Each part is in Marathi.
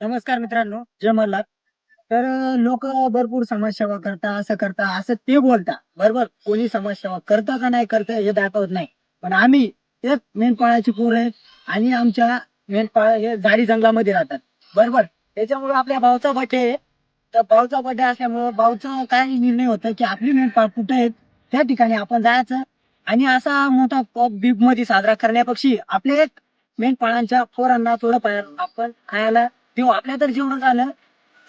नमस्कार मित्रांनो, जय मल्हार. तर लोक भरपूर समाजसेवा करता, असं करता, असं ते बोलता. बरोबर. कोणी समाजसेवा करतं का नाही करतं हे दाखवत नाही. पण आम्ही एक मेंढपाळाची पोरं आहे आणि आमच्या मेंढपाळ हे झाडी जंगलामध्ये राहतात. बरोबर. त्याच्यामुळे आपल्या भाऊचा बर्थडे आहे. तर भाऊचा बर्थडे असल्यामुळं भाऊचा काय निर्णय होता, की आपली मेंढपाळ कुठे आहेत, त्या ठिकाणी आपण जायचं आणि असा मोठा बिग मध्ये साजरा करण्यापेक्षा आपले एक मेंढपाळांच्या पोरांना थोडंफार आपण खायला देऊ. आपल्या तर जेवढं झालं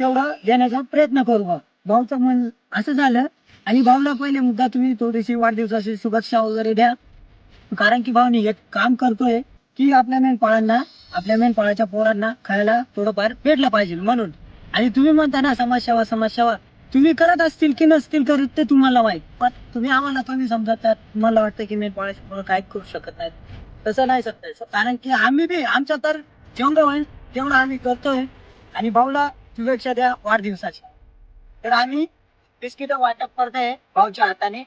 तेवढं देण्याचा प्रयत्न करू बा. भाऊचं मन असं झालं आणि भाऊला पहिले मुद्दा तुम्ही थोडीशी वाढदिवसाची शुभेच्छा वगैरे द्या. कारण की भाऊ एक काम करतोय की आपल्या मेंढपाळांना आपल्या मेंढपाळाच्या पोरांना खायला थोडंफार भेटलं पाहिजे म्हणून. आणि तुम्ही म्हणता ना समाजसेवा समाजसेवा, तुम्ही करत असतील की नसतील करत ते तुम्हाला माहित. पण तुम्ही आम्हाला कमी समजतात. मला वाटतं की मेंढपाळाची पोरं काय करू शकत नाहीत. तसं नाही शकत. कारण की आम्ही बी आमच्या तर जेवढं होईल तेवढं आम्ही करतोय. आणि भाऊला शुभेच्छा द्या वाढदिवसाची. तर आम्ही बिस्किट वाटप करतोय भाऊच्या हाताने.